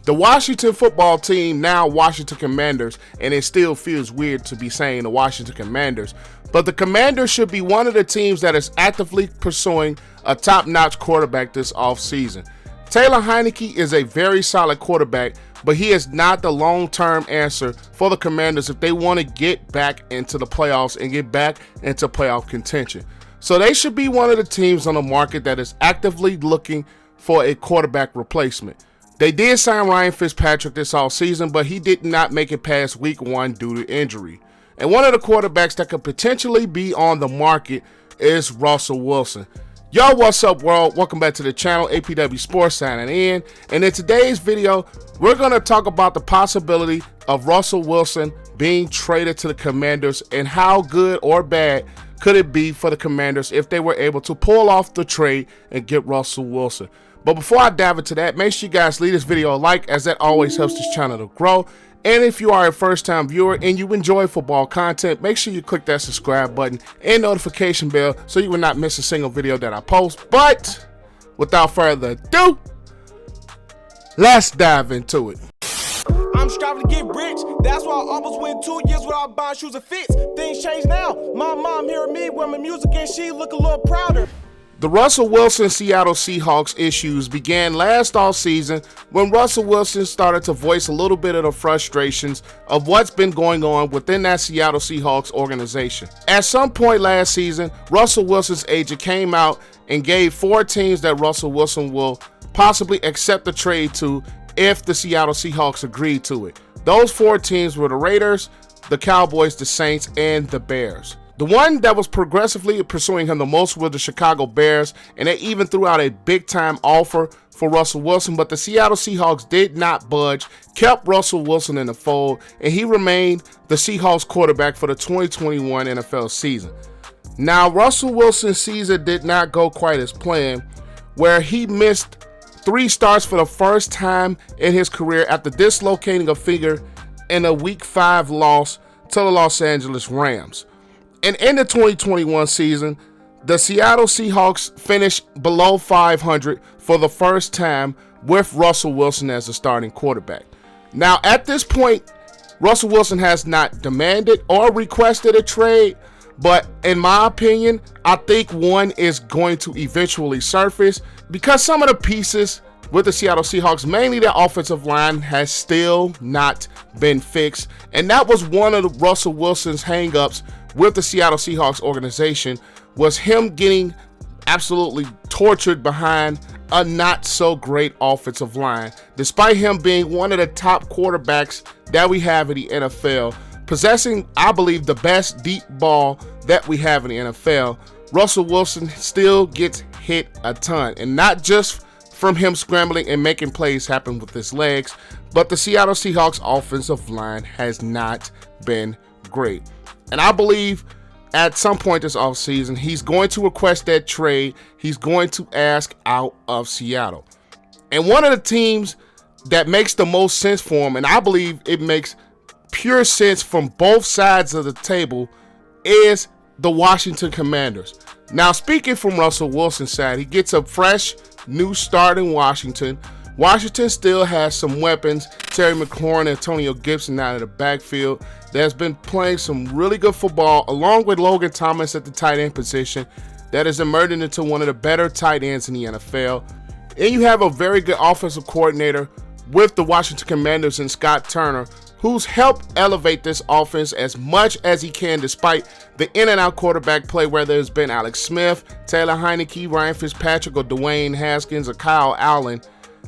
The Washington football team, now Washington Commanders, and it still feels weird to be saying the Washington Commanders, but the Commanders should be one of the teams that is actively pursuing a top-notch quarterback this offseason. Taylor Heinicke is a very solid quarterback, but he is not the long-term answer for the Commanders if they want to get back into the playoffs and get back into playoff contention. So they should be one of the teams on the market that is actively looking for a quarterback replacement. They did sign Ryan Fitzpatrick this offseason, but he did not make it past week 1 due to injury. And one of the quarterbacks that could potentially be on the market is Russell Wilson. Yo, what's up, world? Welcome back to the channel. APW Sports signing in. And in today's video, we're going to talk about the possibility of Russell Wilson being traded to the Commanders and how good or bad could it be for the Commanders if they were able to pull off the trade and get Russell Wilson. But before I dive into that, make sure you guys leave this video a like, as that always helps this channel to grow. And if you are a first-time viewer and you enjoy football content, make sure you click that subscribe button and notification bell so you will not miss a single video that I post. But without further ado, let's dive into it. I'm striving to get rich. That's why I almost went 2 years without buying shoes and fits. Things change now. My mom hearing me with my music and she look a little prouder. The Russell Wilson Seattle Seahawks issues began last offseason when Russell Wilson started to voice a little bit of the frustrations of what's been going on within that Seattle Seahawks organization. At some point last season, Russell Wilson's agent came out and gave 4 teams that Russell Wilson will possibly accept the trade to if the Seattle Seahawks agreed to it. Those 4 teams were the Raiders, the Cowboys, the Saints, and the Bears. The one that was progressively pursuing him the most were the Chicago Bears, and they even threw out a big-time offer for Russell Wilson, but the Seattle Seahawks did not budge, kept Russell Wilson in the fold, and he remained the Seahawks quarterback for the 2021 NFL season. Now, Russell Wilson's season did not go quite as planned, where he missed 3 starts for the first time in his career after dislocating a finger in a Week 5 loss to the Los Angeles Rams. And in the 2021 season, the Seattle Seahawks finished below 500 for the first time with Russell Wilson as the starting quarterback. Now, at this point, Russell Wilson has not demanded or requested a trade, but in my opinion, I think one is going to eventually surface because some of the pieces with the Seattle Seahawks, mainly their offensive line, has still not been fixed. And that was one of the Russell Wilson's hangups with the Seattle Seahawks organization, was him getting absolutely tortured behind a not so great offensive line. Despite him being one of the top quarterbacks that we have in the NFL, possessing, I believe, the best deep ball that we have in the NFL, Russell Wilson still gets hit a ton. And not just from him scrambling and making plays happen with his legs, but the Seattle Seahawks offensive line has not been great. And I believe at some point this offseason, he's going to request that trade. He's going to ask out of Seattle. And one of the teams that makes the most sense for him, and I believe it makes pure sense from both sides of the table, is the Washington Commanders. Now, speaking from Russell Wilson's side, he gets a fresh new start in Washington. Washington still has some weapons. Terry McLaurin, Antonio Gibson out of the backfield that's been playing some really good football, along with Logan Thomas at the tight end position that is emerging into one of the better tight ends in the NFL. And you have a very good offensive coordinator with the Washington Commanders in Scott Turner, who's helped elevate this offense as much as he can despite the in-and-out quarterback play, whether it's been Alex Smith, Taylor Heinicke, Ryan Fitzpatrick, or Dwayne Haskins, or Kyle Allen.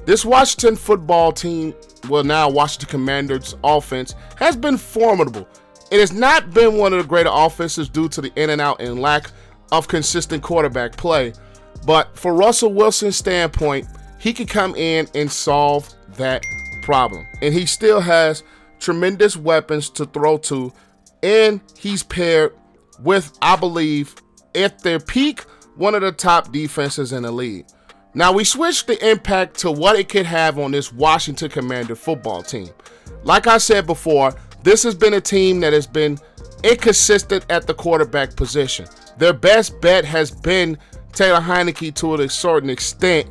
This Washington football team, well, now Washington Commanders offense, has been formidable. It has not been one of the greater offenses due to the in-and-out and lack of consistent quarterback play. But for Russell Wilson's standpoint, he can come in and solve that problem. And he still has tremendous weapons to throw to, and he's paired with, I believe, at their peak, one of the top defenses in the league. Now, we switch the impact to what it could have on this Washington Commander football team. Like I said before, this has been a team that has been inconsistent at the quarterback position. Their best bet has been Taylor Heinicke to a certain extent,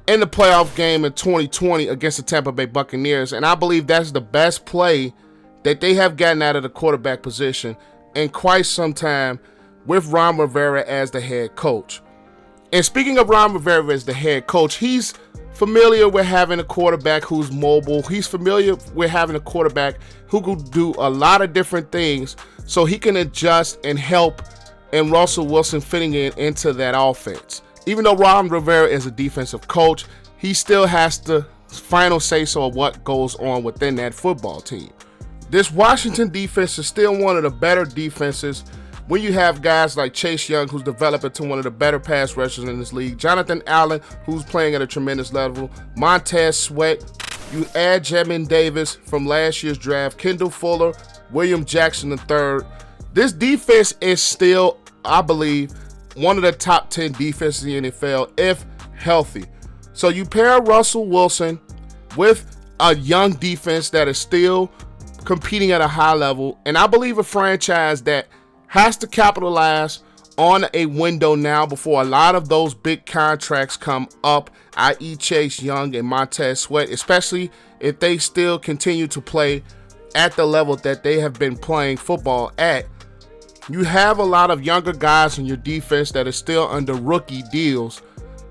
in the playoff game in 2020 against the Tampa Bay Buccaneers. And I believe that's the best play that they have gotten out of the quarterback position in quite some time with Ron Rivera as the head coach. And speaking of Ron Rivera as the head coach, he's familiar with having a quarterback who's mobile. He's familiar with having a quarterback who could do a lot of different things so he can adjust and help in Russell Wilson fitting into that offense. Even though Ron Rivera is a defensive coach, he still has the final say-so of what goes on within that football team. This Washington defense is still one of the better defenses when you have guys like Chase Young, who's developed into one of the better pass rushers in this league, Jonathan Allen, who's playing at a tremendous level, Montez Sweat, you add Jamin Davis from last year's draft, Kendall Fuller, William Jackson III. This defense is still, I believe, one of the top 10 defenses in the NFL if healthy. So you pair Russell Wilson with a young defense that is still competing at a high level, and I believe a franchise that has to capitalize on a window now before a lot of those big contracts come up, i.e. Chase Young and Montez Sweat, especially if they still continue to play at the level that they have been playing football at. You have a lot of younger guys in your defense that are still under rookie deals.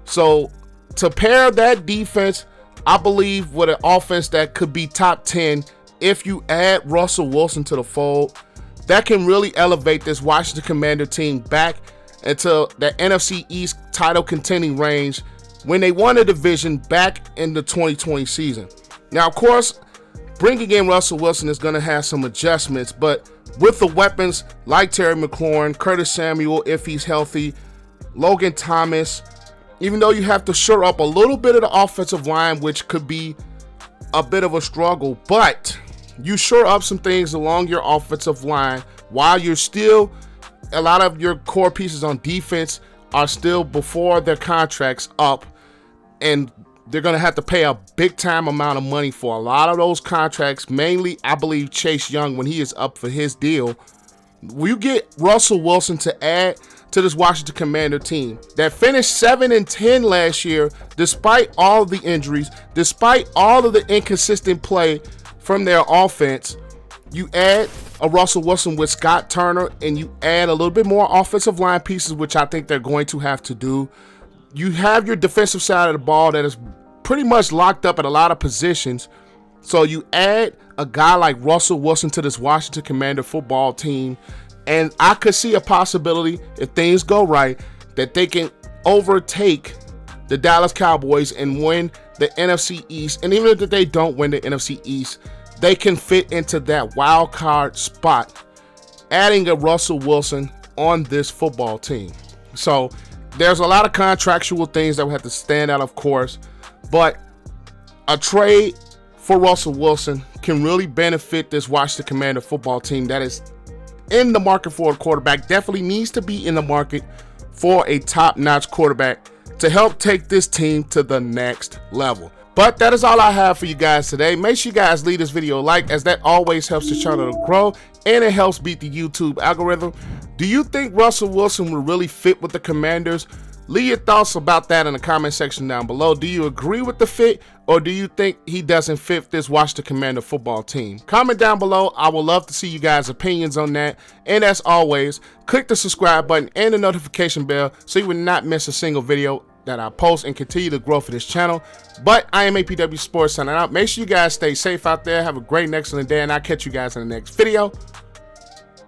So to pair that defense, I believe, with an offense that could be top 10, if you add Russell Wilson to the fold, that can really elevate this Washington Commander team back into the NFC East title contending range when they won the division back in the 2020 season. Now, of course, bringing in Russell Wilson is going to have some adjustments, but with the weapons like Terry McLaurin, Curtis Samuel, if he's healthy, Logan Thomas, even though you have to shore up a little bit of the offensive line, which could be a bit of a struggle, but you shore up some things along your offensive line while you're still, a lot of your core pieces on defense are still before their contracts up, and they're going to have to pay a big time amount of money for a lot of those contracts, mainly, I believe, Chase Young when he is up for his deal. You get Russell Wilson to add to this Washington Commander team that finished 7-10 last year, despite all of the injuries, despite all of the inconsistent play from their offense. You add a Russell Wilson with Scott Turner, and you add a little bit more offensive line pieces, which I think they're going to have to do. You have your defensive side of the ball that is pretty much locked up at a lot of positions. So you add a guy like Russell Wilson to this Washington Commander football team, and I could see a possibility, if things go right, that they can overtake the Dallas Cowboys and win the NFC East. And even if they don't win the NFC East, they can fit into that wild card spot, adding a Russell Wilson on this football team. So there's a lot of contractual things that will have to stand out, of course, but a trade for Russell Wilson can really benefit this Washington Commander football team that is in the market for a quarterback, definitely needs to be in the market for a top-notch quarterback to help take this team to the next level. But that is all I have for you guys today. Make sure you guys leave this video a like, as that always helps the channel to grow and it helps beat the YouTube algorithm. Do you think Russell Wilson will really fit with the Commanders? Leave your thoughts about that in the comment section down below. Do you agree with the fit, or do you think he doesn't fit this Washington Commander football team? Comment down below. I would love to see you guys' opinions on that. And as always, click the subscribe button and the notification bell so you will not miss a single video that I post, and continue to grow for this channel. But I am APW Sports signing out. Make sure you guys stay safe out there. Have a great and excellent day, and I'll catch you guys in the next video.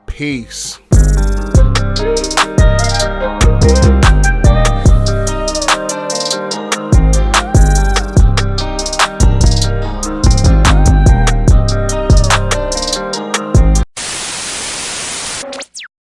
Peace.